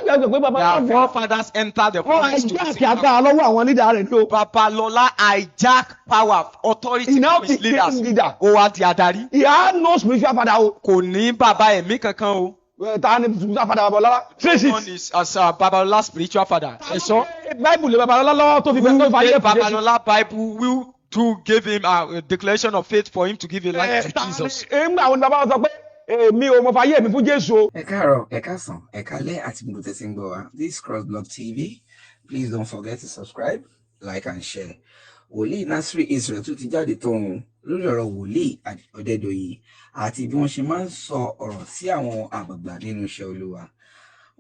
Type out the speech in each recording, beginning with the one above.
Their forefathers entered the promise to receive power. Babalola hijack power, authority from his leaders. Ó wá di adarí. He had no spiritual father. Kò ní bàbá ẹ̀mí kankan o. Ta ni spiritual father Babalola? One is as Babalola's spiritual father. Ẹ̀ṣọ́. Bible Babalola lọ́wọ́ tó fi Who gbẹ tó fi gave ayé fún Jésù. Babalola Bible will to give him a declaration of faith for him to give a life to Jesus. Nígbà wo ni bàbá sọ pé èmi ò mọ fàyè mi fún Jésù o. Ẹ káàárọ̀, ẹ káàsán, ẹ káalẹ́ àti gbogbo tẹ́sí ń gbọ́ wa. This is Crossblog TV. Please don't forget to subscribe, like and share. Wòlíì Nasri Israel tún ti jáde tóun lórí ọ̀rọ̀ wòlíì Ọ̀dẹ́dọ̀yìn àti bí wọ́n ṣe máa ń sọ ọ̀rọ̀ sí àwọn àgbààgbà nínú iṣẹ́ Olúwa.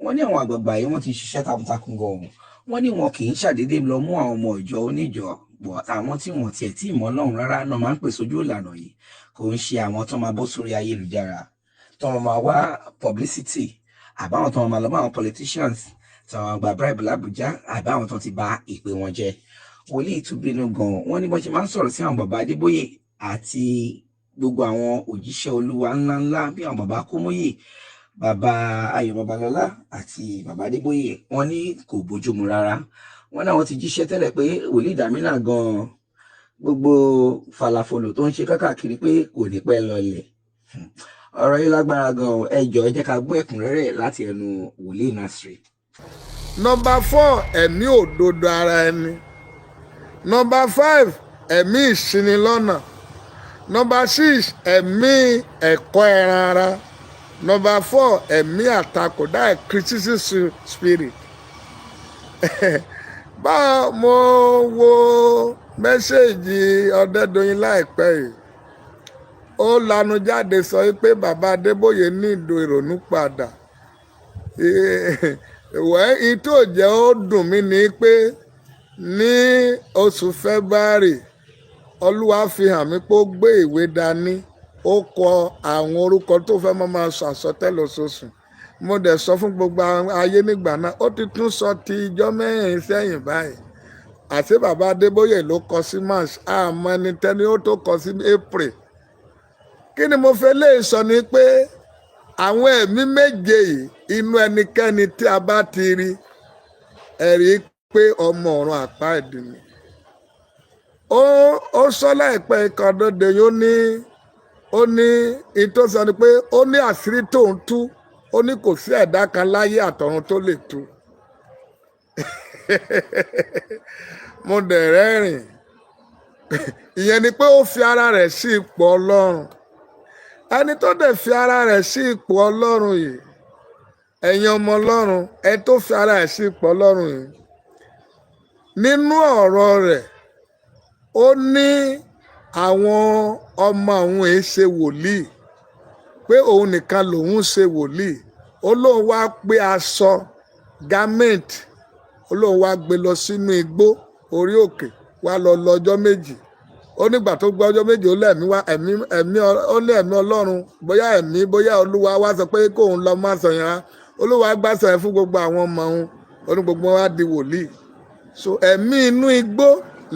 Wọ́n ní àwọn àgbààgbà yìí wọ́n ti ṣiṣẹ́ takuntakun gan-an. Wọ́n ní wọn kì í ṣàdédé lọ mú àwọn ọmọ ìjọ oníjọ bọ̀ àwọn tí wọ́n tiẹ̀ tí ìmọ̀ Ọlọ́run rárá náà máa ń pè sójú ìlànà yìí. Kò ń ṣe àwọn tó máa bọ́ sórí ayélujára, tó máa wá publicity, àbáwọn tó máa lọ bá àwọn politicians, tó máa gba bribe l'Abuja, àbáwọn tó ti bà ìpè wọn jẹ́. Wòlíì tún bínú gan-an. Wọ́n ní bọ́n ṣe máa ń sọ̀rọ̀ sí àwọn bàbá Adébóyè àti gbogbo àwọn òjíṣẹ́ Olúwa ńláńlá bí àwọn bàbá Kómóyè, bàbá Ayọ̀ Babalọ́lá àti bàbá Adébóyè. Wọ́n ní kò bójúmu rárá. Wọ́n náà wọ́n ti jíṣẹ́ tẹ́lẹ̀ pé wòlíì Dàmínà gan-an gbogbo falafolo tó ń ṣe káàkiri pé kò ní pẹ́ lọlẹ̀. Ọ̀rọ̀ yìí lágbára gan-an. Ẹ jọ̀ọ́ ẹ jẹ́ ká gbọ́ ẹ̀kúnrẹ́rẹ́ láti ẹnu wòlíì Nasri. Number 4, ẹ̀mí òdodo ara ẹni. Number 5, ẹ̀mí ìṣinilọ́nà. Number 6, ẹ̀mí ẹ̀kọ́ ẹran ara. Number 4, ẹ̀mí àtakò, that criticism spirit. Bá mo wo mẹ́sẹ̀gì Ọ̀dẹ́dọ̀yìn láìpẹ́ yìí, ó lanu jáde sọ pé bàbá Adébóyè ní ìdò ìrònú padà. Ìwẹ́ ìtò jẹ́ ó dùn mí ni pé ní oṣù February Olúwa fi hàn mí pé ó gbé ìwé dání, ó kọ àwọn orúkọ tó fẹ́ máa sọ àsọtẹ́lẹ̀ oṣooṣù. Mo dẹ̀ sọ fún gbogbo ayé nígbà náà, ó ti tún sọ ti ijọ́ mẹ́rin sẹ́yìn báyìí. Àti bàbá Adébóyè ló kọ sí March, àmọ́ ẹni tẹ́ni ó tó kọ sí April. Kí ni mo fẹ́ lè sọ ni pé àwọn ẹ̀mí méje yìí inú ẹnikẹ́ni tí a bá ti rí ẹ̀rí pé ọmọ ọ̀run àpáàdì ni. Ó sọ láìpẹ́ ikọ̀ Ọ̀dẹ́dọ̀yìn ó ní ìtòsọ ni pé ó ní àṣírí tó ń tú, ó ní kò sí ẹ̀dá kan láyé àtọ̀run tó lè tú. Mo dẹ̀ rẹ́rìn. Ìyẹn ni pé ó fi ara rẹ̀ sí ipò Ọlọ́run. Ẹni tó dẹ̀ fi ara rẹ̀ sí ipò Ọlọ́run yìí, ẹ̀yin ọmọ Ọlọ́run, ẹ tó fi ara rẹ̀ sí ipò Ọlọ́run yìí, nínú ọ̀rọ̀ rẹ̀ ó ní àwọn ọmọ òun èé ṣe wòlíì, pé òun nìkan lòun ṣe wòlíì. Ó lóun wá gbé aṣọ garment, ó lóun wá gbé lọ sínú igbó orí òkè, wá lọ lọ́jọ́ méjì. Ó nígbà tó gbọ́ ọjọ́ méje ó lẹ́mí wá ẹ̀mí ó ní ẹ̀mí Ọlọ́run bóyá Olúwa wá sọ pé kóun lọ má sọ yẹn. Olúwa gbà sọ yẹn fún gbogbo àwọn ọmọ òun, ó ní gbogbo wọn wá di wòlíì. So ẹ̀mí inú igbó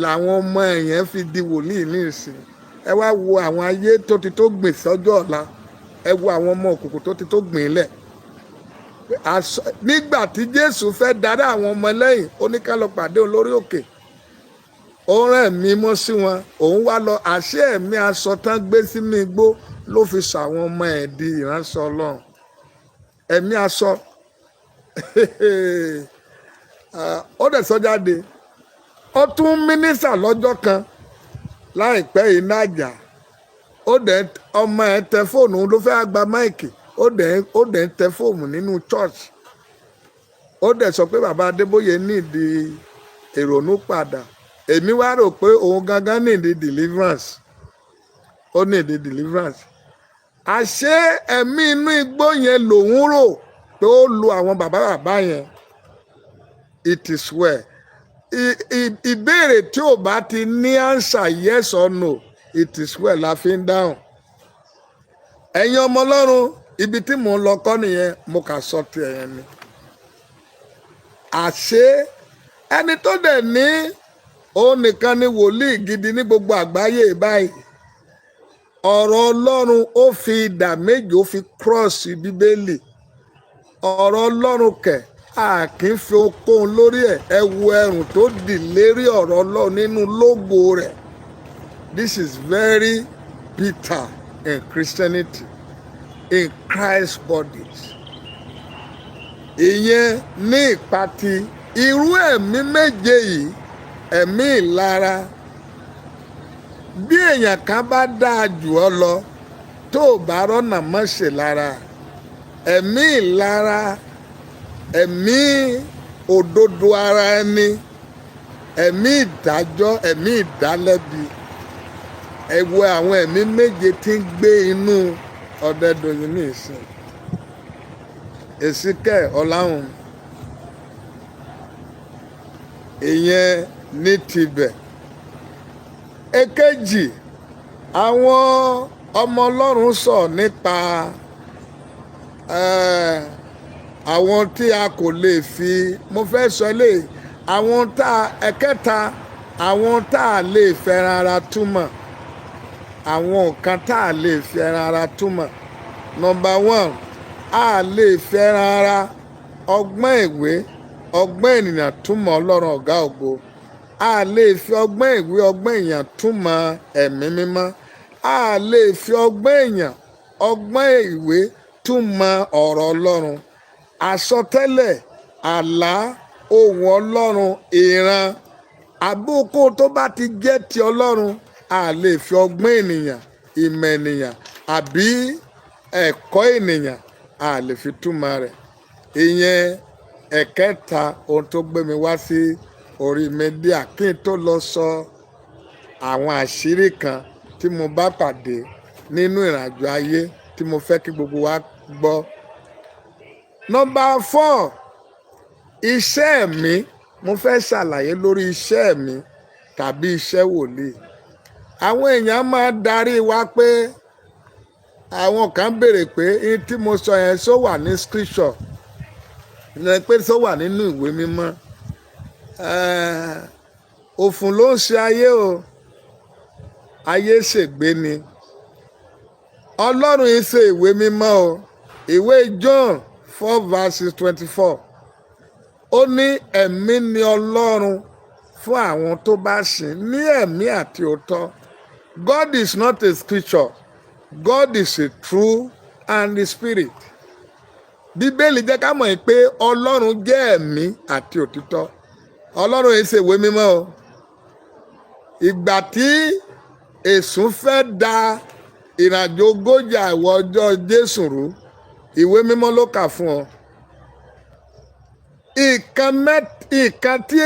làwọn ọmọ ẹ̀yẹn fi di wòlíì ní ìsìn. Ẹ wá wo àwọn ayé tó ti tó gbìn sọ́jọ́ ọ̀la, ẹ wo àwọn ọmọ òkùnkùn tó ti tó gbìn lẹ̀. Nígbà tí Jésù fẹ́ darí àwọn ọmọ lẹ́yìn, ó ní ká lọ pàdé òun lórí òkè. Ó rán ẹ̀mí mọ́ sí wọn, òun wá lọ àṣẹ ẹ̀mí aṣọ tán gbé sínú igbó ló fi sọ àwọn ọmọ ẹ̀ di ìránṣẹ́ Ọlọ́run. Ẹ̀mí aṣọ ó dẹ̀ sọ jáde. Ó tún mínísà lọ́jọ́ kan láìpẹ́ yìí Nájà, ó dẹ̀ ọmọ ẹ̀ tẹ fóònù ló fẹ́ gba máìkì, ó dẹ̀ ń tẹ fóònù nínú church. Ó dẹ̀ sọ pé bàbá Adébóyè nídìí ìrònú padà. Èmi wá rò pé òun gangan nídìí deliverance, ó nídìí deliverance. Àṣé ẹ̀mí inú igbó yẹn lòun rò pé ó lu àwọn bàbá yẹn. It is well. Ìbéèrè tí ò bá ti ní answer yes or no, it is well la fi ń dáhùn. Ẹ̀yin ọmọ Ọlọ́run, ibi tí mò ń lọ kọ́ nìyẹn, mo kà sọ ti ẹ̀yẹn ni. Àṣé ẹni tó dẹ̀ ní òun nìkan ni wòlíì gidi ní gbogbo àgbáyé báyìí, ọ̀rọ̀ Ọlọ́run ó fi ìdá méjì ó fi cross Bíbélì. Ọ̀rọ̀ Ọlọ́run kẹ̀ a kì í fi okòó lórí ẹ̀. Ẹ wo ẹrùn tó dì lérí ọ̀rọ̀ Ọlọ́run nínú lógo rẹ̀. This is very bitter in Christianity, in Christ's bodies. Ìyẹn ní ìpàtì irú ẹ̀mí méje yìí, ẹ̀mí ìlara. Bí èèyàn kan bá dáa jù ọ́ lọ tó o bá rọ́nà mọ́ ṣe lára, ẹ̀mí ìlara, ẹ̀mí òdodo ara ẹni, ẹ̀mí ìdájọ́, ẹ̀mí ìdálẹ́bi. Ẹ wo àwọn ẹ̀mí méje tí ń gbé inú Ọ̀dẹ́dọ̀yìn ní ìsìn. Èsíkẹ́ Ọláhun, ìyẹn ní tibẹ̀. Èkejì, àwọn ọmọ Ọlọ́run sọ nípa àwọn tí a kò lè fi, mo fẹ́ sọ lè, àwọn tá ẹ̀kẹta, àwọn tá a lè fẹ́ràn ara túmọ̀, àwọn nǹkan tá a lè fẹ́ràn ara túmọ̀. Number 1, a lè fẹ́ràn ara ọgbọ́n ìwé, ọgbọ́n ènìyàn túmọ̀ Ọlọ́run ọ̀gá ògo. A lè fi ọgbọ́n ìwé, ọgbọ́n èèyàn túmọ̀ ẹ̀mí mímọ́. A lè fi ọgbọ́n èèyàn, ọgbọ́n ìwé túmọ̀ ọ̀rọ̀ Ọlọ́run. Àsọtẹ́lẹ̀, àlá, ohùn Ọlọ́run, ìran, àbókò tó bá ti jẹ́ ti Ọlọ́run, a lè fi ọgbọ́n ènìyàn, ìmọ̀ ènìyàn àbí ẹ̀kọ́ ènìyàn, a lè fi túmọ̀ rẹ̀. Ìyẹn ẹ̀kẹta ohun tó gbé mi wá sí orí mídíà kí n tó lọ sọ àwọn àṣírí kan tí mo bá pàdé nínú ìrìnàjò ayé tí mo fẹ́ kí gbogbo wa gbọ́. Number 4, iṣẹ́ mi. Mo fẹ́ ṣàlàyé lórí iṣẹ́ mi tàbí iṣẹ́ wòlíì. Àwọn èèyàn máa darí wa pé àwọn kan béèrè pé ní tí mo sọ yẹn sọ wà ní scripture, ní pé sọ wà nínú ìwé mímọ́. Òfun ló ń ṣe ayé o, ayé ṣègbé ni. Ọlọ́run yìí ṣe ìwé mímọ́ o. Ìwé John 4:24 ó ní ẹ̀mí ni Ọlọ́run fún àwọn tó bá sìn ní ẹ̀mí àti òótọ́. God is not a scripture. God is a true and the spirit. Bíbélì jẹ́ ká mọ̀ pé Ọlọ́run jẹ́ ẹ̀mí àti òtítọ́. Ọlọ́run yìí ṣe ìwé mímọ́ o. Ìgbà tí Èṣù fẹ́ da ìrìnàjò 40 àwọn ọjọ́ Jésù rú, ìwé mímọ́ ló kà fún ọ. Ìkan tí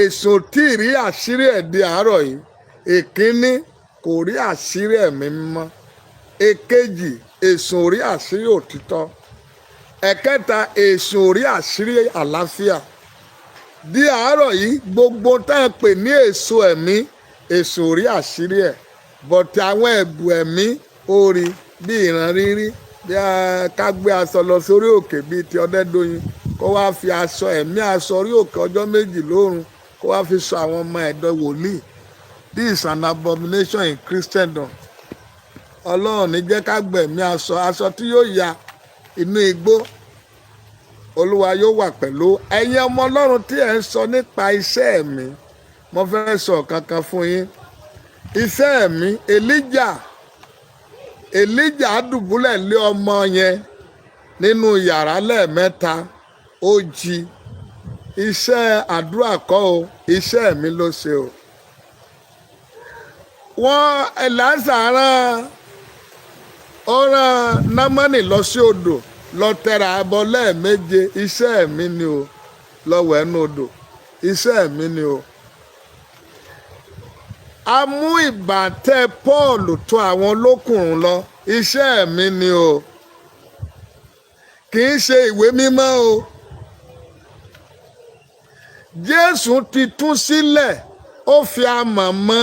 Èṣù tí rí àṣírí ẹ̀ di àárọ̀ yìí, ìkíní kò rí àṣírí ẹ̀mí mímọ́. Èkejì, Èṣù rí àṣírí òtítọ́. Ẹ̀kẹta, Èṣù rí àṣírí àlàáfíà. Di àárọ̀ yìí gbogbo tá a pè ní èso ẹ̀mí, Èṣù rí àṣírí ẹ̀. Bọ̀tí àwọn ẹ̀bù ẹ̀mí ó rí bí ìran rírí, bí ká gbé aṣọ lọ sórí òkè bíi ti Ọdẹ́dọ̀yìn, kó wá fi aṣọ ẹ̀mí, aṣọ orí òkè ọjọ́ 2 lóòrùn, kó wá fi sọ àwọn ọmọ ẹ̀dọ̀ wòlíì. This is an abomination in Christendom. Ọlọ́run ní jẹ́ ká gbẹ̀mí aṣọ tí yóò ya inú igbó. Olúwa yóò wà pẹ̀lú ẹ̀yin ọmọ Ọlọ́run tí ẹ̀ ń sọ nípa iṣẹ́ mi. Mo fẹ́ sọ kankan fún yín. Iṣẹ́ mi, Èlíjà dùbúlẹ̀ lé ọmọ yẹn nínú yàrá lẹ́ẹ̀mẹ́ta, ó jí. Iṣẹ́ àdúrà kọ́ o, iṣẹ́ mi ló ṣe o. Èlíṣà rán Námánì lọ sí odò lọ tẹra abọ lẹ́ẹ̀méje. Iṣẹ́ mi ni o. Lọ wẹ̀ nínú odò, iṣẹ́ mi ni o. A mú ìbàtẹ́ Pọ́ọ̀lù tó àwọn olókùnrùn lọ, iṣẹ́ mi ni o. Kì í ṣe ìwé mímọ́ o. Jésù ti tú sílẹ̀, ó fi amọ̀ mọ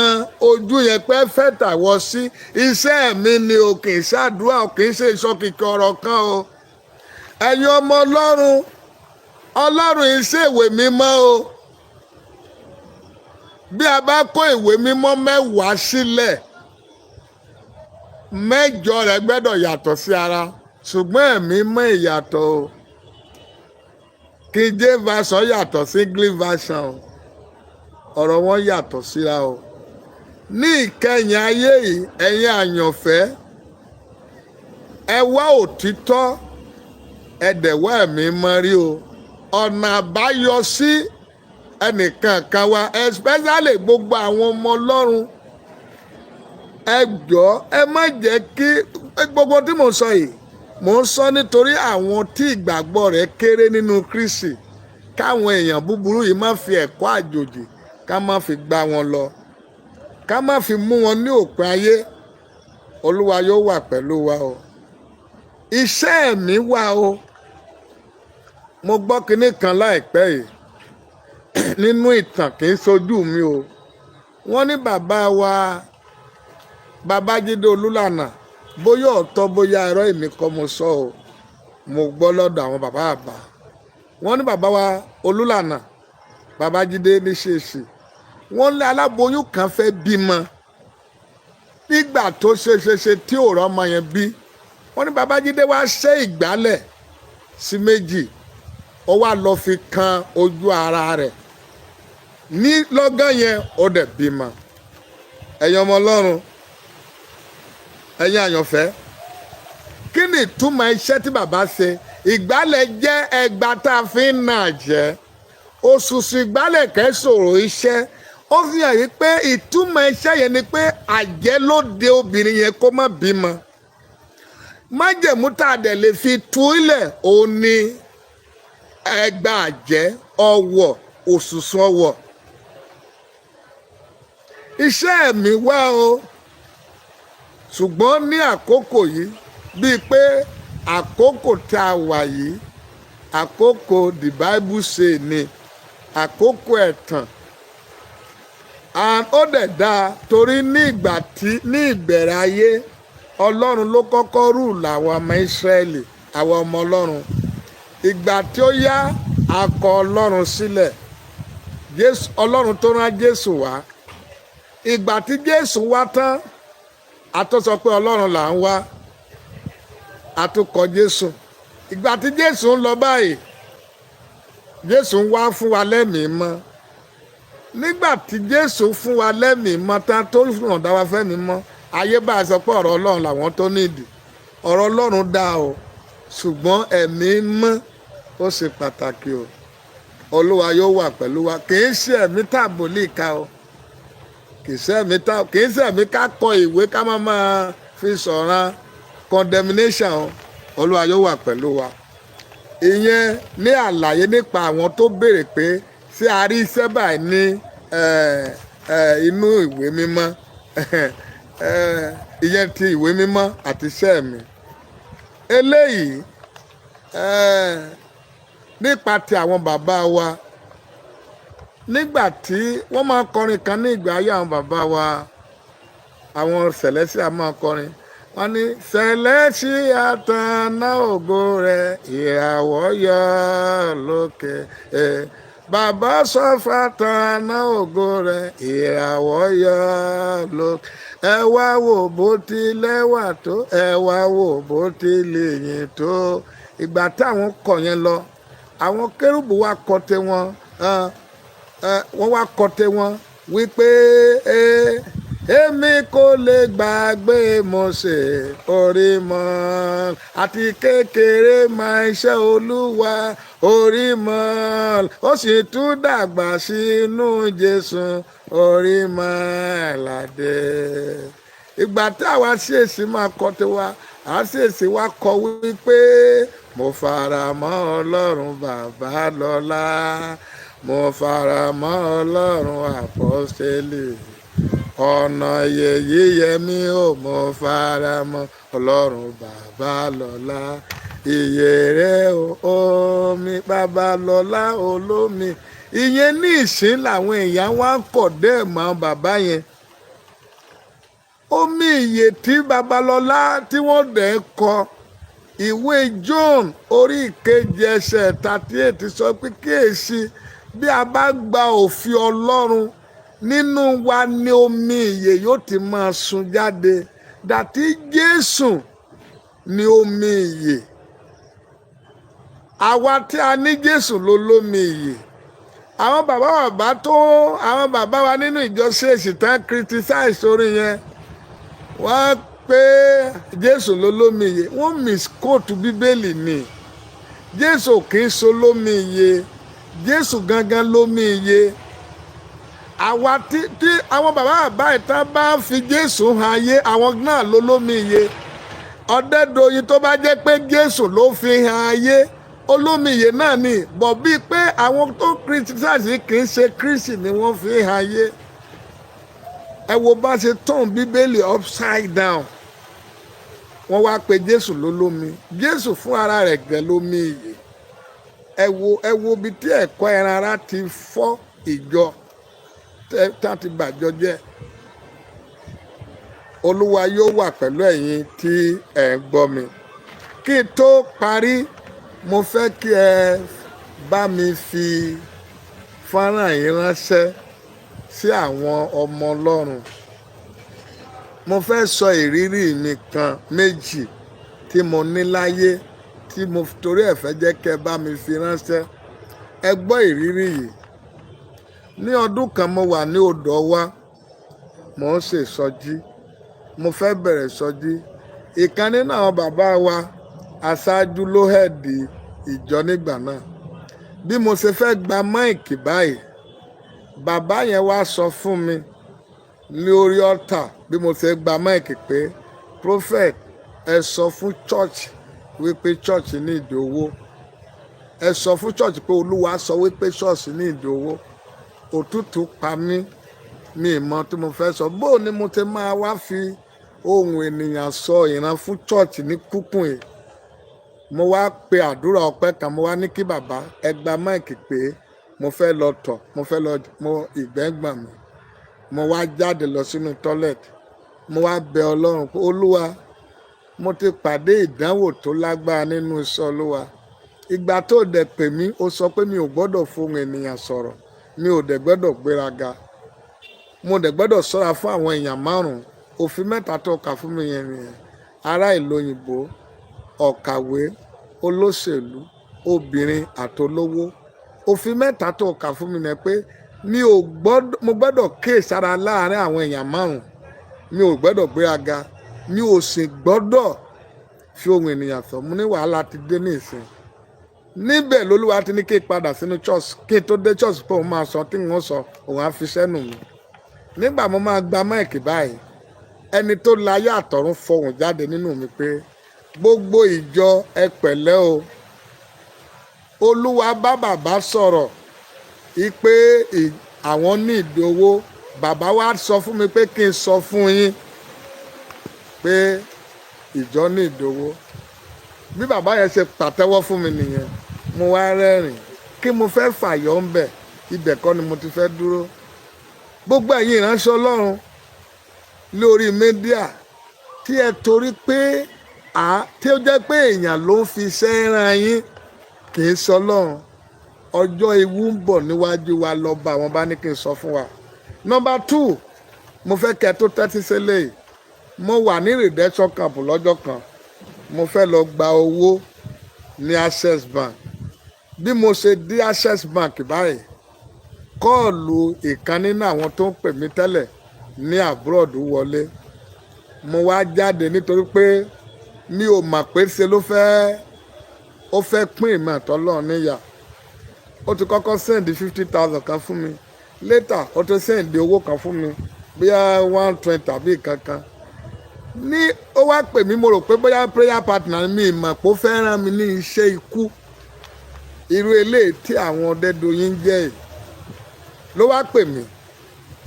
ojú yẹn pé fẹ́ tàwọ́ sí. Iṣẹ́ mi ni o, kì í ṣàdúrà o, kì í ṣe ìsọkìkì ọ̀rọ̀ kan o. Ẹ̀yin ọmọ Ọlọ́run, Ọlọ́run yìí ṣe ìwé mímọ́ o. Bí a bá kó ìwé mímọ́ 10 sílẹ̀, 8 rẹ̀ gbẹ́dọ̀ yàtọ̀ sí ara, ṣùgbọ́n ẹ̀mí mọ́ ìyàtọ̀ o. King James version yàtọ̀ sí English version o. Ọ̀rọ̀ wọn yàtọ̀ síra o. Ní ìkẹyìn ayé yìí ẹ̀yin àyànfẹ́ ẹ wá òtítọ́ ẹ dẹ̀ wá ẹ̀mí mọ́ rí o. Ọ̀nà àbáyọ sí ẹnìkan kan wa especially gbogbo àwọn ọmọ Ọlọ́run ẹ jọ̀ọ́ ẹ má jẹ́ kí gbogbo tí mo sọ yìí mo ń sọ nítorí àwọn tí ìgbàgbọ́ rẹ̀ kéré nínú Kristi káwọn èèyàn búburú yìí má fi ẹ̀kọ́ àjòjì ká má fi gbá wọn lọ ká má fi mú wọn ní òpin ayé. Olúwa yóò wà pẹ̀lú wa o. Iṣẹ́ ẹ̀mí wà o. Mo gbọ́ kinní kan láìpẹ́ yìí nínú ìtàn kì í ṣojú mi o. Wọ́n ní bàbá wa Babájídé Olúlànà bóyá ọ̀tọ̀ bóyá irọ́ èmi kọ́ mo sọ o. Mo gbọ́ lọ́dọ̀ àwọn bàbá àgbà. Wọ́n ní bàbá wa Olúlànà Babájídé ní ṣèṣì. Wọ́n lé aláboyún kan fẹ́ bímọ. Nígbà tó ṣe tí ò rọ́mọ yẹn bí. Wọ́n ní Babájídé wá ṣẹ́ ìgbálẹ̀ sí méjì. Ó wá lọ fi kan ojú ara rẹ̀. Ní lọ́gán yẹn ó dẹ̀ bímọ. Ẹ̀yin ọmọ Ọlọ́run, ẹ̀yin àyànfẹ́, kí ni ìtumọ̀ iṣẹ́ tí bàbá ṣe? Ìgbálẹ̀ jẹ́ ẹgba tá a fi ń nà jẹ́. Òṣùṣù ìgbálẹ̀ kẹ́sòrò iṣẹ́. Ó fi hàn yí pé ìtumọ̀ iṣẹ́ yẹn ni pé àjẹ́ ló de obìnrin yẹn kó má bímọ. Májẹ̀mú tá a dẹ̀ lè fi tú ilẹ̀ òun ni ẹgba àjẹ́, ọwọ̀, òṣùṣù ọwọ̀. Iṣẹ́ ẹ̀mí wà o. Ṣùgbọ́n ní àkókò yìí bíi pé àkókò tá a wà yìí àkókò the Bible say ni àkókò ẹ̀tàn. And ó dẹ̀ dáa torí ní ìbẹ̀rẹ̀ ayé Ọlọ́run ló kọ́kọ́ rule àwọn ọmọ Ísírẹ́lì àwọn ọmọ Ọlọ́run. Ìgbà tí ó yá a kọ Ọlọ́run sílẹ̀. Ọlọ́run tó rán Jésù wá. Ìgbà tí Jésù wá tán a tó sọ pé Ọlọ́run là ń wá. A tó kọ Jésù. Ìgbà tí Jésù ń lọ báyìí Jésù ń wá fún wa lẹ́mìí mọ́. Nígbà tí Jésù fún wa lẹ́mìí mọ́ tán tó ràn dá wa fẹ́mi mọ́ ayé bá a sọ pé ọ̀rọ̀ Ọlọ́run làwọn tó nídìí. Ọ̀rọ̀ Ọlọ́run dá o ṣùgbọ́n ẹ̀mí mọ́ ó ṣe pàtàkì o. Olúwa yóò wà pẹ̀lú wa. Kì í ṣe ẹ̀mí tàbólì ká o. Kì í ṣe ẹ̀mí ká kọ ìwé ká máa fi sọ̀rọ̀ condemnation o. Olúwa yóò wà pẹ̀lú wa. Ìyẹn ní àlàyé nípa àwọn tó béèrè pé ṣé a rí iṣẹ́ báyìí ní inú ìwé mímọ́. Ìyẹn ti ìwé mímọ́ àti iṣẹ́ mi. Eléyìí nípa ti àwọn bàbá wa nígbà tí wọ́n máa kọrin kan ní ìgbà ayé àwọn bàbá wa àwọn Celestia máa kọrin. Wọ́n ní Celestia tanná ògo rẹ̀ ìràwọ̀ yọ lókè. Bàbá Sọ́fà tanná ògo rẹ̀ ìràwọ̀ yọ lókè. Ẹ wá wò bó ti lẹ́wà tó, ẹ wá wò bó ti lèyìn tó. Ìgbà táwọn kọ yẹn lọ àwọn kérúbù wa kọ tiwọn wọ́n wá kọ tiwọn wípé èmi kò lè gbàgbé Mósè orí mọ́ àti kékeré máa iṣẹ́ Olúwa orí mọ́ ó sì tún dàgbà sínú Jésù orí mọ́ ládé. Ìgbà tí àwa ṣèèṣì máa kọ tiwa àá ṣèèṣì wá kọ wípé mo fara mọ́ Ọlọ́run bàbá lọ́lá mo fara mọ́ Ọlọ́run àpọ́stélì ọ̀nà yẹ̀yẹ́ mi ò mo fara mọ́ Ọlọ́run bàbá lọ́lá ìyè rẹ̀ omi bàbá lọ́lá olómi. Ìyẹn ní ìsín làwọn èèyàn wá ń kọ̀ dé mọ́ bàbá yẹn. Omi ìyè tí Babalọ́lá tí wọ́n dẹ̀ kọ ìwé John orí ìkeje ẹsẹ̀ 38 sọ pé kíyèsí bí a bá gba òfin Ọlọ́run nínú wa ni omi ìyè yóò ti máa sun jáde. Dàtí Jésù ni omi ìyè. àwa tí a ní Jésù ló lómi ìyè. Àwọn bàbá wa nínú ìjọ ṣèèṣì tán criticize orin yẹn. Wọ́n pé Jésù ló lómi ìyè. Wọ́n misquote Bíbélì ni. Jésù kì í so lómi ìyè. Jésù gangan lómi ìyè. Àwa tí àwọn bàbá ìtàn bá fi Jésù hàn ayé, àwọn náà ló lómi ìyè. Ọ̀dẹ́dọ̀yìn tó bá jẹ́ pé Jésù ló fi hàn ayé, olómi ìyè náà ni. Bọ̀ bíi pé àwọn tó criticize kì í ṣe Kristi ni wọ́n fi hàn ayé. Ẹ wo bá ṣe turn Bíbélì upside down. Wọ́n wá pe Jésù ló lómi. Jésù fún ara rẹ̀ gẹ̀ lómi ìyè. Ẹ wo bí tí ẹ̀kọ́ ẹran ara ti fọ́ ìjọ tá ti bàjọ jẹ́. Olúwa yóò wà pẹ̀lú ẹ̀yin tí ẹ̀ ń gbọ́ mi. Kí n tó parí, mo fẹ́ kí ẹ bá mi fi fọ́nrán yìí ránṣẹ́ sí àwọn ọmọ Ọlọ́run. Mo fẹ́ sọ ìrírí mi kan méjì tí mo ní láyé tí mo torí ẹ̀ fẹ́ jẹ́ kí ẹ bá mi fi ránṣẹ́. Ẹ gbọ́ ìrírí yìí. Ní ọdún kan mo wà ní odò ọwá, mo ń ṣe ìsọjí. Mo fẹ́ bẹ̀rẹ̀ ìsọjí. Ìkan nínú àwọn bàbá wa aṣáájú ló hẹ̀dì ìjọ nígbà náà. Bí mo ṣe fẹ́ gba máìkì báyìí, bàbá yẹn wá sọ fún mi ní orí ọ̀tà bí mo ṣe gba máìkì pé prophet ẹ sọ fún church wípé church ní ìdí owó. Ẹ sọ fún church pé Olúwa sọ wípé church ní ìdí owó. Òtútù pa mí, mi ì mọ tí mo fẹ́ sọ. Bó ni mo ti máa wá fi ohun ènìyàn sọ ìran fún church ní kúkùn yìí. Mo wá pe àdúrà ọpẹ́ kan, mo wá ní kí bàbá ẹ gba máìkì pé mo fẹ́ lọ tọ̀, ìgbẹ́ gbọ̀n mi. Mo wá jáde lọ sínú toilet. Mo wá bẹ Ọlọ́run pé Olúwa, mo ti pàdé ìdánwò tó lágbára nínú iṣẹ́ Olúwa. Ìgbà tó dẹ̀ pè mí, ó sọ pé mi ò gbọ́dọ̀ fohùn ènìyàn sọ̀rọ̀, mi ò dẹ̀ gbọ́dọ̀ gbéraga, mo dẹ̀ gbọ́dọ̀ ṣọ́ra fún àwọn èèyàn 5. Òfin 3 tó kà fún mi yẹn nìyẹn. Ará ìlú òyìnbó, ọ̀kàwé, olóṣèlú, obìnrin àtolówó. Òfin 3 tó kà fún mi yẹn pé mo gbọ́dọ̀ kíyèsára láàárín àwọn èèyàn 5. Mi ò gbọ́dọ̀ gbéraga, mi ò sì gbọ́dọ̀ fi ohun ènìyàn sọ. Mo ní wàhálà ti dé ní ìsìn. Níbẹ̀ lolúwa ti ní kí n padà sínú church. Kí n tó dé church pé òun máa sọ tí wọ́n sọ, òun á fi sẹ́nu mi. Nígbà mo máa gba máìkì báyìí, ẹni tó láyé àtọ̀run fọhùn jáde nínú mi pé gbogbo ìjọ ẹ pẹ̀lẹ́ o. Olúwa bá bàbá sọ̀rọ̀ pé àwọn ní ìdí owó. Bàbá wa sọ fún mi pé kí n sọ fún yín pé ìjọ ní ìdí owó. Bí bàbá yẹn ṣe pàtẹ́wọ́ fún mi nìyẹn, mo wá rẹ́rìn. Kí mo fẹ́ fàyọ ń bẹ̀, ibẹ̀ kọ́ ni mo ti fẹ́ dúró. Gbogbo ẹ̀yin ìránṣẹ́ Ọlọ́run lórí mídíà tí ẹ torí pé tí ó jẹ́ pé èèyàn ló ń fi iṣẹ́ rán yín, kì í sọ Ọlọ́run. Ọjọ́ ewu ń bọ̀ níwájú wa lọ bá àwọn bá ní kí n sọ fún wa. Number 2, mo fẹ́ kẹ́ tó tẹ́tí sílẹ̀ yìí. Mo wà ní redemption camp lọ́jọ́ kan. Mo fẹ́ lọ gba owó ní Access Bank. Bí mo ṣe dé Access Bank báyìí, kọ́ọ̀lù ìkan nínú àwọn tó ń pè mí tẹ́lẹ̀ ní abroad wọlé. Mo wá jáde nítorí pé mi ò mọ̀ pé ṣe ó fẹ́ pín ìmọ̀ àtọ́lọ́run níyà. Ó ti kọ́kọ́ sẹ́ǹdì 50,000 kan fún mi. Later ó ti sẹ́ǹdì owó kan fún mi bóyá 120 tàbí kankan. Ó wá pè mí, mo rò pé bóyá prayer partner mi mọ̀ pé ó fẹ́ rán mi ní iṣẹ́ ikú. Irú eléyìí tí àwọn Ọ̀dẹ́dọ̀yìn jẹ́ yìí. Ló wá pè mí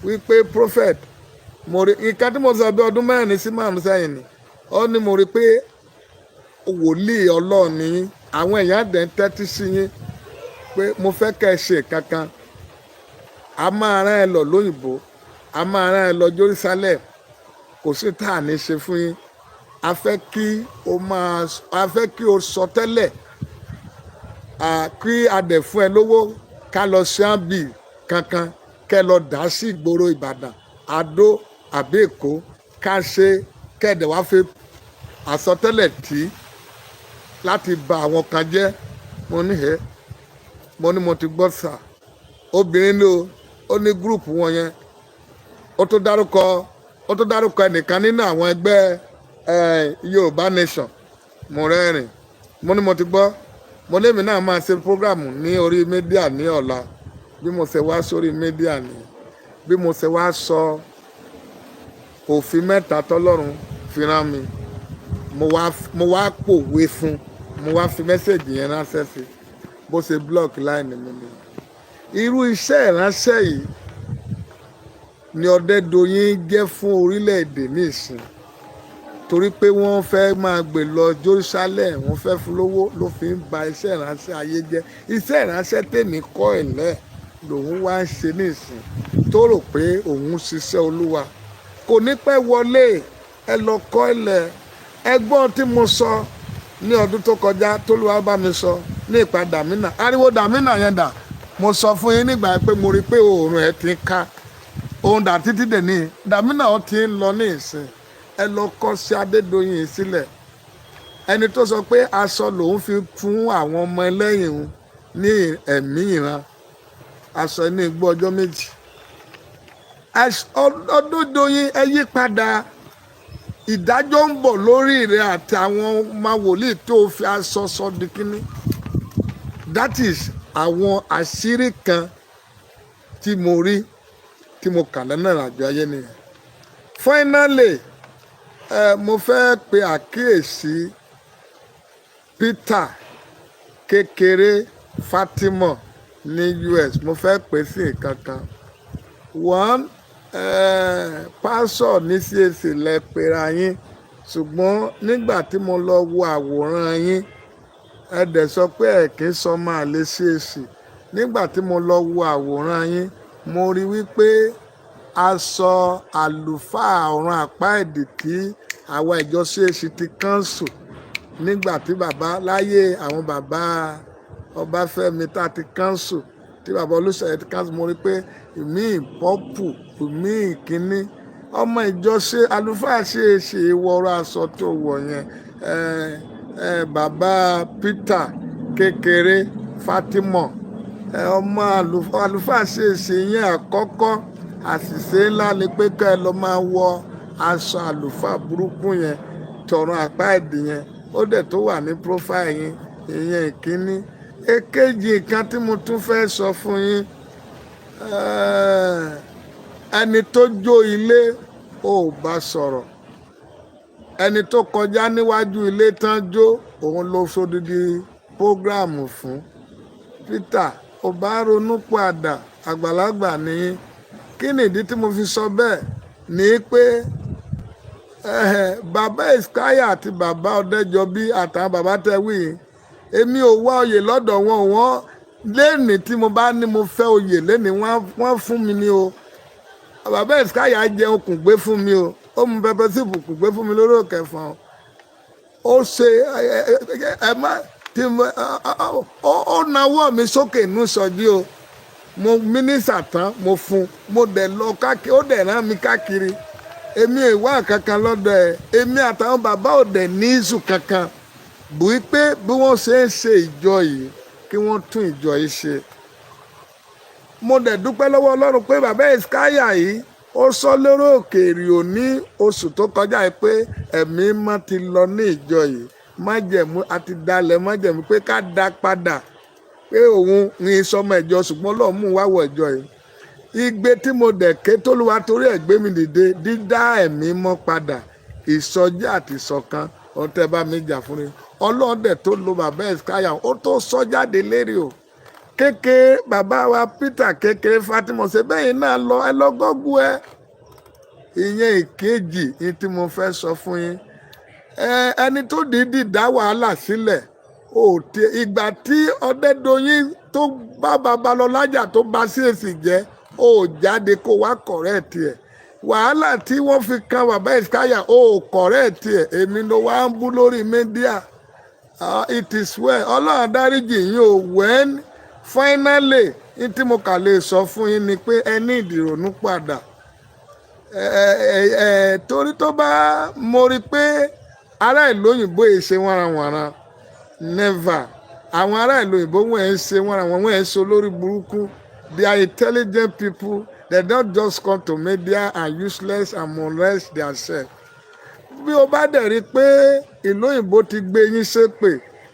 wípé prophet, mo rí nǹkan tí mo sọ bí ọdún 4 sí 5 sẹ́yìn ni. Ó ní mo rí pé wòlíì Ọlọ́run ni yín, àwọn èèyàn dẹ̀ ń tẹ́tí sí yín pé mo fẹ́ kẹ́ ẹ ṣe kankan. A máa rán ẹ lọ lóyìnbó, a máa rán ẹ lọ Jerusalem, kò sí tá à ní ṣe fún yín. A fẹ́ kí o sọ tẹ́lẹ̀, kí a dẹ̀ fún ẹ lówó ká lọ ṣáàbì kankan kẹ́ lọ dá sí ìgboro Ìbàdàn, Adó àbí Èkó, ká ṣe kẹ́ẹ̀dẹ̀ wá fi àsọtẹ́lẹ̀ tí láti ba àwọn kan jẹ́ mo ní mo ti gbọ́ sà obìnrin ló ó ní gúrùpù wọn yẹn ó tó dárúkọ ẹnìkan nínú àwọn ẹgbẹ́ Yorùbá Nation mo rẹ́rìn mo ní mo ti gbọ́ mo lémi náà máa ṣe prógrámù ní orí mídíà ní ọ̀la bí mo ṣe wá sórí mídíà ni bí mo ṣe wá sọ òfin mẹ́ta tọ́lọ́run fi rán mi mo wá pòwe fún mo wá fi mẹ́sẹ̀gì yẹn ránṣẹ́ sí bó ṣe block line mi ni irú iṣẹ́ ìránṣẹ́ yìí ni Ọdẹ́dọ̀yìn jẹ́ fún orílẹ̀-èdè ní ìsìn torí pé wọ́n fẹ́ máa gbé lọ Jerusalem wọ́n fẹ́ fún lówó ló fi ń ba iṣẹ́ ìránṣẹ́ ayé jẹ́ iṣẹ́ ìránṣẹ́ tèmi kọ́ ẹ̀lẹ́ lòun wá ń ṣe ní ìsìn tó rò pé òun ṣiṣẹ́ Olúwa kò ní pẹ́ wọlé ẹ lọ kọ́ ilẹ̀ ẹgbọ́n tí mo sọ ní ọdún tó kọjá tólúwa bá mi sọ ní ìpa Dàmínà ariwo Dàmínà yẹn dà mo sọ fún yín nígbà pé mo rí pé oòrùn ẹ ti ń ká òun dà títí dè ní Dàmínà ó ti ń lọ ní ìsìn ẹ lọ kọ́ sí Adédoyin sílẹ̀ ẹni tó sọ pé aṣọ lòun fi fún àwọn ọmọ ẹlẹ́yìn òun ní ẹ̀mí ìran aṣọ ní igbó ọjọ́ méjì Ọdẹ́dọ̀yìn ẹ yí padà ìdájọ́ ń bọ̀ lórí rẹ̀ àti àwọn ọmọ wòlíì tó fi aṣọ sọ di kínní that is àwọn àṣírí kan tí mo rí tí mo kà lẹ́nà àjọ ayé nìyẹn finally mo fẹ́ pe àkíyèsí Peter kékeré Fatima ní US mo fẹ́ pè sí nǹkan kan one pásọ̀ ní CAC lẹ pera yín ṣùgbọ́n nígbà tí mo lọ wo àwòrán yín ẹ dẹ̀ sọ pé ẹ kì í sọ máa lè CAC nígbà tí mo lọ wo àwòrán yín mo rí wípé aṣọ àlùfáà ọ̀run àpá ìdì tí àwa ìjọ CAC ti kánṣu nígbà tí bàbá láyé àwọn bàbá Ọbáfẹ́mi tá ti kánṣu tí bàbá Olúṣèyẹ ti kánṣu mo rí pé ìmí pọ́pù ìmí ìkíní ọmọ ìjọ ṣe àlùfáà CAC wọ̀rọ̀ aṣọ tó wọ̀ yẹn bàbá Peter kékeré Fatima ọmọ àlùfáà CAC yẹn àkọ́kọ́ àṣìṣe ńlá ni pé ká ẹ lọ máa wọ aṣọ àlùfáà burúkú yẹn tọ̀run àpá ìdí yẹn ó dẹ̀ tó wà ní profile yín ìyẹn ìkíní èkejì kan tí mo tún fẹ́ sọ fún yín ẹni tó jó ilé ò bá sọ̀rọ̀ ẹni tó kọjá níwájú ilé tán jó òun ló sódìdí prógráàmù fún Peter ò bá ronú padà àgbàlagbà nìyí kí nìdí tí mo fi sọ bẹ́ẹ̀ ni pé bàbá Ìsíkáyà àti bàbá Ọdẹ́jọbí àtàwọn bàbá tẹ́wì èmi ò wá oyè lọ́dọ̀ wọn lẹ́nìí tí mo bá ní mo fẹ́ oyè lẹ́nìí wọ́n fún mi ni o bàbá Ìsíkáyà jẹun kùn gbé fún mi o ó mu pẹpẹ síìpù kùn gbé fún mi lórí òkè fún ọ ó ṣe ó nawọ́ mi sókè nù sọjí o mo mínísà tán mo fún mo dẹ̀ lọ káàkiri ó dẹ̀ rán mi káàkiri èmi ìwà kankan lọ́dọ̀ ẹ̀ èmi àtàwọn bàbá ò dẹ̀ ní ìṣù kankan bùí pé bí wọ́n ṣe ń ṣe ìjọ yìí kí wọ́n tún ìjọ yìí ṣe mo dẹ̀ dúpẹ́ lọ́wọ́ Ọlọ́run pé bàbá Ìsíkáyà yìí ó sọ lórí òkèèrè òní oṣù tó kọjá yìí pé ẹ̀mí mọ́ ti lọ ní ìjọ yìí májẹ̀mú àti dalẹ̀ májẹ̀mú pé ká dá padà pé òun ní sọmọ ìjọ ṣùgbọ́n lọ́ọ́ mú wá wọ ìjọ yìí igbe tí mo dẹ̀ ké t'Olúwa torí ẹ̀ gbé mi dìde dídá ẹ̀mí mọ́ padà ìsọjí àti ìṣọ̀kan ọ̀tẹ̀ bá mi jà fún mi Ọlọ́run dẹ̀ tó lo bàbá Ìsíkáyà ó tó sọ jáde lérí o kékeré bàbá wa Peter kékeré Fatima ṣe bẹ́yìn náà lọ ẹ lọ gọ́gù ẹ ìyẹn ìkejì ní tí mo fẹ́ sọ fún yín ẹni tó dìídì dá wàhálà sílẹ̀ ìgbà tí Ọdẹ́dọ̀yìn tó bá Babalọlá jà tó bá CAC jẹ́ ó jáde kó wá kọ̀rẹ́ẹ̀tì ẹ̀ wàhálà tí wọ́n fi kan bàbá Ìsíkáyà ó kọ̀rẹ́ẹ̀tì ẹ̀ èmi ló wá ń bú lórí mídíà it is well Ọlọ́run dáríjì yín o when finally ní tí mo kà lè sọ fún yín ni pé ẹ ní ìdìrònú padà torí tó bá mo rí pé ará ìlú òyìnbó yìí ṣe wọ́nranwọ̀nran never àwọn ará ìlú òyìnbó wọn ẹ̀ ń ṣe wọn àwọn wọn ẹ̀ ń ṣe olórí burúkú. They are intelligent people. They don't just come to media and useless and molest themselves. Bí o bá dẹ̀ rí i pé ìlú òyìnbó ti gbé yín ṣépè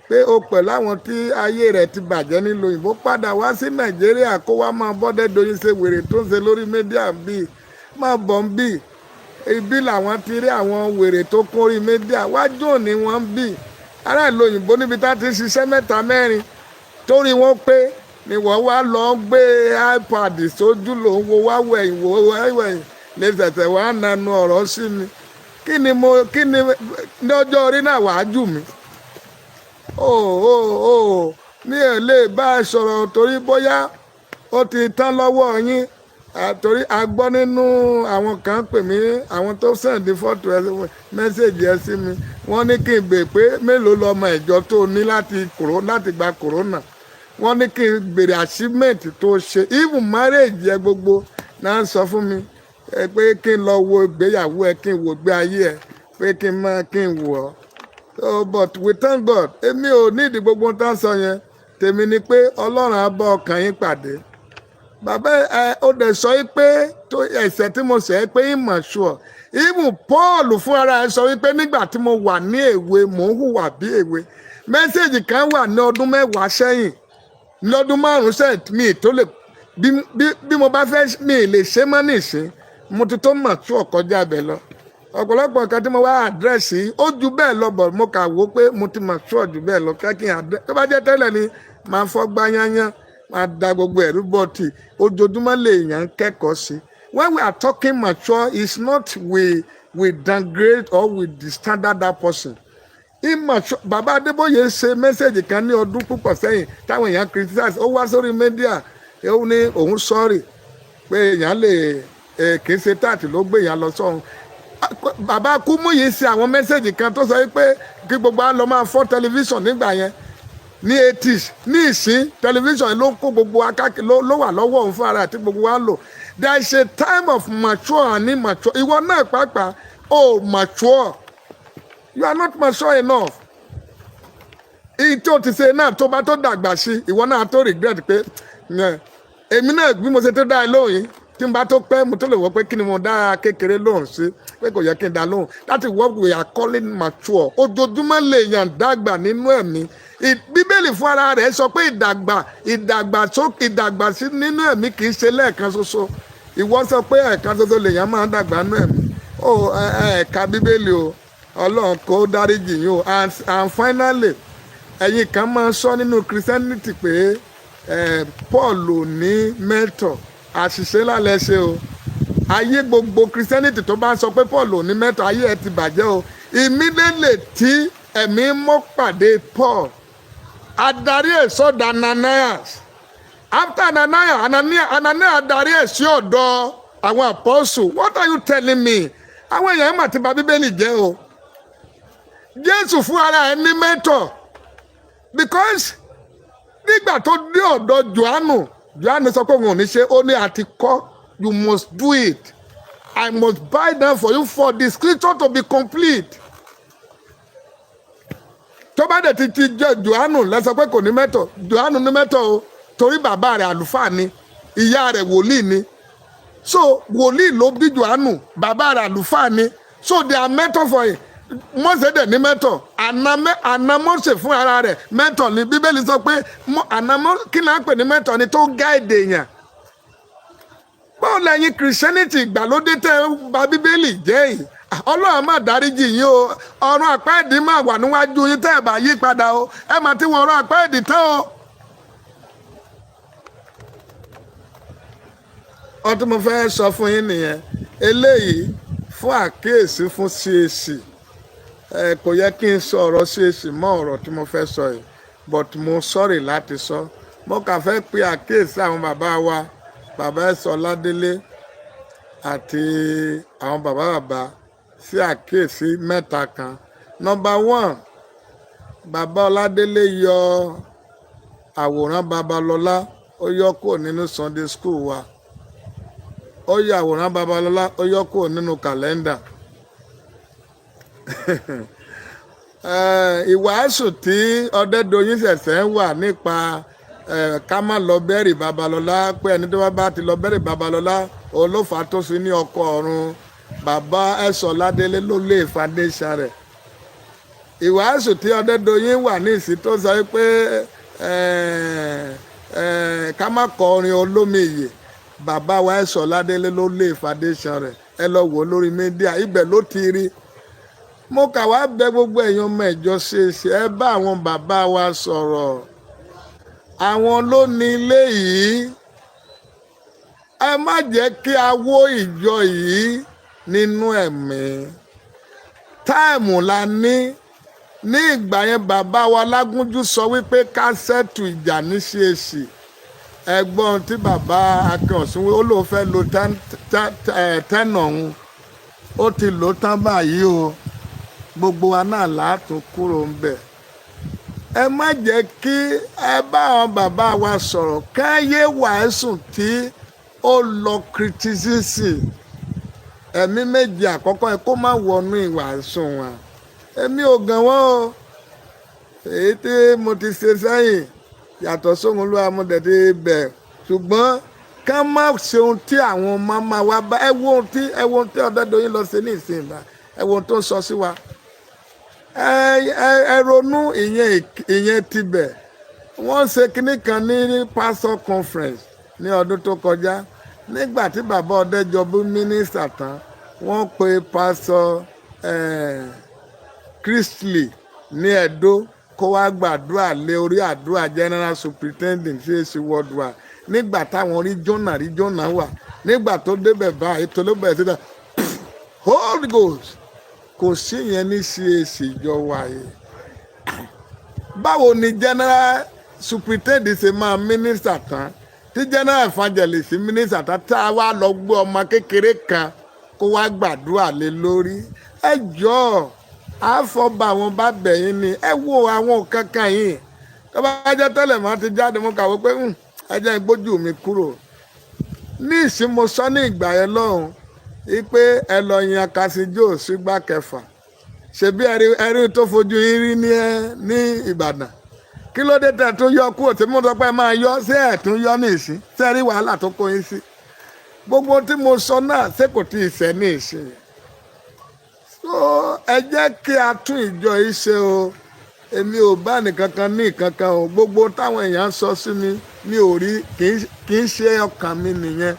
pé o pẹ̀lú àwọn tí ayé rẹ̀ ti bàjẹ́ nílùú òyìnbó padà wá sí Nàìjíríà kó wá máa bọ́dẹ̀ doyin ṣe wèrè tó ń ṣe lórí mídíà bíi máa bọ̀ ń bì ibi làwọn ti rí àwọn wèrè tó kún orí mídíà wájú òní wọn ń bì ará ìlú òyìnbó níbi tá a ti ń ṣiṣẹ́ 3 4 torí wọn pé ni wọ́n wá lọ gbé iPad sójú lòun wo wá wẹ̀yìn wo wẹ̀yìn lè tẹ̀tẹ̀ wá nanu ọ̀rọ̀ sí mi kí ni ní ọjọ́ orí náà wàá jù mí mi ò lè bá a sọ̀rọ̀ torí bóyá ó ti tán lọ́wọ́ yín torí a gbọ́ nínú àwọn kan pè mí àwọn tó sẹ̀ǹdí fọ́tò mẹ́sẹ̀gì ẹ sí mi wọ́n ní kí n bèè pé mélòó lọmọ ìjọ tó ní láti gba kòrónà wọ́n ní kí n béèrè achievement tó ṣe even marriage ẹ gbogbo náà sọ fún mi pé kí n lọ wo ìgbéyàwó ẹ kí n wò gbé ayé ẹ pé kí n wò ọ́ but we thank God èmi ò nídìí gbogbo tá a sọ yẹn tèmi ni pé Ọlọ́run á bá ọkàn yín pàdé bàbá ó dẹ̀ sọ pé ẹ̀ṣẹ̀ tí mo ṣẹ̀ pé immature even Paul fún ara ẹ̀ sọ wípé nígbà tí mo wà ní èwe mò ń hùwà bí èwe mẹ́sẹ̀gì kan wà ní ọdún 10 sẹ́yìn lọ́dún 5 sẹ́yìn mi tó lè bí mo bá fẹ́ mi lè ṣe mọ́ nìṣín mo ti tó mature kọjá bẹ̀ lọ ọ̀pọ̀lọpọ̀ nǹkan tí mo wá àdírẹ́sì ó ju bẹ́ẹ̀ lọ bọ̀ mo kà wó pé mo ti mature jù bẹ́ẹ̀ lọ kẹ́kìn àdírẹ́sì tó bá jẹ́ tẹ́lẹ̀ ni máa fọ́ gbáyányán máa da gbogbo ẹ̀rú bọ́ọ̀tì ojoojúmọ́ lèèyàn ń kẹ́kọ̀ọ́ sí. When we are talking mature it's not we downgrade or we standard that person. Immature bàbá Adébóyè ṣe mẹ́sẹ̀gì kan ní ọdún púpọ̀ sẹ́yìn táwọn èèyàn criticize ó wá sórí mídíà ó ní òun sọ́ọ̀rì pé èèyàn lè kì í ṣe táàtì ló gbé èèyàn lọ sọ́run. Bàbá Kúmúyì ṣe àwọn mẹ́sẹ̀gì kan tó sọ pé kí gbogbo á lọ máa fọ́ tẹlifíṣàn nígbà yẹn ní 80s ní ìsín tẹlifíṣàn ló kó gbogbo akáàkiri ló wà lọ́wọ́ òun fún ara àti gbogbo wa ń lò there is a time of mature and immature ìwọ náà pàápàá mature you are not mature enough èyí tí o ti ṣe náà tó bá tó dàgbà sí ìwọ náà tó regret pé èmi náà bí mo ṣe tó dá ẹ lóhùn yìí tí n bá tó pẹ́ mo tó lè wọ́ pé kí ni mo dá kékeré lóhùn sí pé kò yẹ kí n dá lóhùn that is what we are calling mature ojoojúmọ́ lèèyàn dàgbà nínú ẹ̀mí bíbélì fún ara rẹ̀ sọ pé ìdàgbà sí nínú ẹ̀mí kì í ṣe lẹ́ẹ̀kan ṣoṣo ìwọ sọ pé ẹ̀ẹ̀kan ṣoṣo lèèyàn máa ń dàgbà nínú ẹ̀mí ẹ̀ka bíbélì o Ọlọ́run kó dáríjì yín o and finally ẹ̀yin kan máa ń sọ nínú Christianity pé Paul ò ní mentor àṣìṣe lálẹ́ ṣe o ayé gbogbo Christianity tó bá ń sọ pé Paul ò ní mentor ayé ẹ ti bàjẹ́ o immediately tí ẹ̀mí mọ́ pàdé Paul adarí ẹ̀ sọ́dọ̀ Ananias after Ananias adarí ẹ̀ sí ọ̀dọ̀ àwọn apostle what are you telling me àwọn èèyàn mà ti bà Bíbélì jẹ́ o Jésù fún ara ẹ̀ ní mentor because nígbà tó dé ọ̀dọ̀ Jòhánù sọ pé òun ò ní ṣe ó ní àti kọ́ you must do it I must buy them for you for the scripture to be complete. Tó bá dẹ̀ ti jẹ́ Jòhánù lẹ́sọ pé kò ní mẹ́tọ̀ Jòhánù ní mẹ́tọ̀ o torí bàbá rẹ̀ àlùfáà ni ìyá rẹ̀ wòlíì ni so wòlíì ló bí Jòhánù bàbá rẹ̀ àlùfáà ni so they are mentor for him Mósè dẹ̀ ní mẹ́tọ̀ àná Mósè fún ara rẹ̀ mẹ́tọ̀ ni Bíbélì sọ pé kí náà pè ní mẹ́tọ̀ ni tó gáìdì èèyàn báwo lẹ́yìn Christianity ìgbàlódé tẹ́ bà Bíbélì jẹ́ yìí Ọlọ́run má dáríjì yín o ọ̀run àpáàdì máa wà níwájú yín tẹ́ ẹ̀ bá yí padà o ẹ máa ti wọ ọ̀run àpáàdì tán o. Ohun tí mo fẹ́ sọ fún yín nìyẹn eléyìí fún àkíyèsí fún CAC kò yẹ kí n sọ ọ̀rọ̀ CAC mọ́ ọ̀rọ̀ tí mo fẹ́ sọ yìí but mo sọ̀rọ̀ láti sọ mo kà fẹ́ pe àkíyèsí àwọn bàbá wa bàbá ẹ̀sọ́ Ọládélé àti àwọn bàbá sí àkíyèsí mẹ́ta kan. Number 1 bàbá Ọládélé yọ àwòrán Babalọ́lá ó yọ kúrò nínú Sunday school wa ó yọ àwòrán Babalọ́lá ó yọ kúrò nínú kàlẹ́ndà ìwàásù tí Ọdẹ́dọ̀yìn ṣẹ̀ṣẹ̀ ń wà nípa ká má lọ bẹ́rì Babalọ́lá pé ẹni tó bá ti lọ bẹ́rì Babalọ́lá olófà tó sí ní ọkọ̀ ọ̀run bàbá ẹ̀sọ́ Ládélé ló lé foundation rẹ̀. Ìwàásù tí Ọdẹ́dọ̀yìn wà ní ìsìn tó sọ pé ká má kọ orin olómi ìyè bàbá wa ẹ̀sọ́ Ládélé ló lé foundation rẹ̀. Ẹ lọ wò lórí mídíà ibẹ̀ ló ti rí. Mo kà wá bẹ gbogbo èèyàn ọmọ ìjọ ṣe ẹ bá àwọn bàbá wa sọ̀rọ̀. Àwọn ló ní ilé yìí. Ẹ má jẹ́ kí a wó ìjọ yìí nínú ẹ̀mí. Táìmù la ní ìgbà yẹn bàbá wa Lágúnjú sọ wípé ká ṣẹ́tù ìjà ní ṣèèṣì. Ẹ̀gbọ́n tí bàbá Akínọ̀sún ó lóun fẹ́ lo tẹ́nà òun ó ti lò tán báyìí o gbogbo wa náà látún kúrò ń bẹ̀. Ẹ má jẹ́ kí ẹ bá àwọn bàbá wa sọ̀rọ̀ káyé wàásù tí ó lọ criticism ẹ̀mí méjì àkọ́kọ́ ẹ kó má wọnú ìwàásù wọn. Èmi ò gàn wọ́n o èyí tí mo ti ṣe sẹ́yìn yàtọ̀ sóhun ló amúdẹ̀ ti bẹ̀ ṣùgbọ́n ká má ṣe ohun tí àwọn máma wa bá ẹ wo ohun tí Ọdẹ́dọ̀yìn lọ sí ní ìsìn ìgbà ẹ wo ohun tó ń sọ sí wa. Ẹ ronú ìyẹn tibẹ̀ wọ́n ṣe kinní kan ní pastor conference ní ọdún tó kọjá nígbà tí bàbá Ọdẹ́jọbí mínísítà tán wọ́n pe pastor Christley ní Ẹdó kó wá gbàdúrà lé orí àdúrà general superintendent CAC worldwide nígbà táwọn regional wà nígbà tó débẹ̀ báyìí tó ló bẹ̀rẹ̀ sí náà Holy Ghost kò sí yẹn ní CAC ìjọ wáyé. Báwo ni general superintendent ṣe máa minister tán tí general evangelist minister tán tá a wá lọ gbé ọmọ kékeré kan kó wá gbàdúrà lé lórí. Ẹ jọ̀ọ́ àfọ̀bà àwọn bá bẹ̀yìn ni ẹ wo àwọn kankan yìí tó bá jẹ́ tẹ́lẹ̀ máa ti jáde mú kàwé pé ẹ jẹ́ ìgbójú mi kúrò. Ní ìsìn mo sọ ní ìgbà yẹn lọ́hùn wípé ẹ lọ yan Kàsíjò sígbà kẹfà ṣebí ẹrí tó fojú yín rí ní Ìbàdàn kí ló dé tẹ̀ tún yọ kúrò tí mo sọ pé máa yọ sí ẹ̀ tún yọ ní ìsìn ṣé ẹ rí wàhálà tó kó yín sí gbogbo tí mo sọ náà ṣé kò tí ì ṣẹ ní ìsìn. So ẹ jẹ́ kí a tún ìjọ yìí ṣe o èmi ò bá nìkankan ní ìkankan o gbogbo táwọn èèyàn sọ sí mi ò rí kì í ṣe ọkàn mi nìyẹn.